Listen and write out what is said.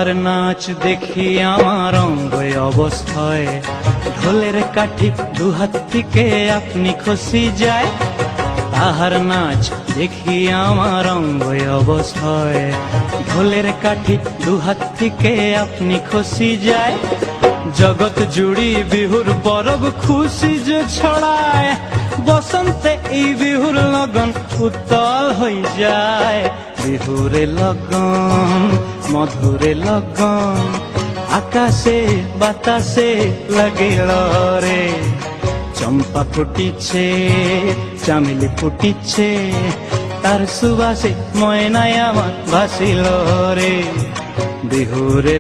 তাহার নাচ দেখি আমার অঙ্গ অবস্থায়, ঢোলের কাঠি দুহাত থেকে আপনি খসি যায়। তাহার নাচ দেখি আমার অঙ্গ অবস্থায়, ঢোলের কাঠি দুহাত থেকে আপনি খসি যায়। জগৎ জুড়ি বিহুর পরব খুশি যে ছড়ায়, বসন্তে এই বিহুর লগন উত্তল হয়ে যায়। বিহুরে লগন মধুরে লগন, আকাশে বাতাসে লাগিল রে। চম্পা ফুটিছে চামেলি ফুটিছে, তার সুবাসে ময়নায় আমার ভাসিল রে। বিহুরে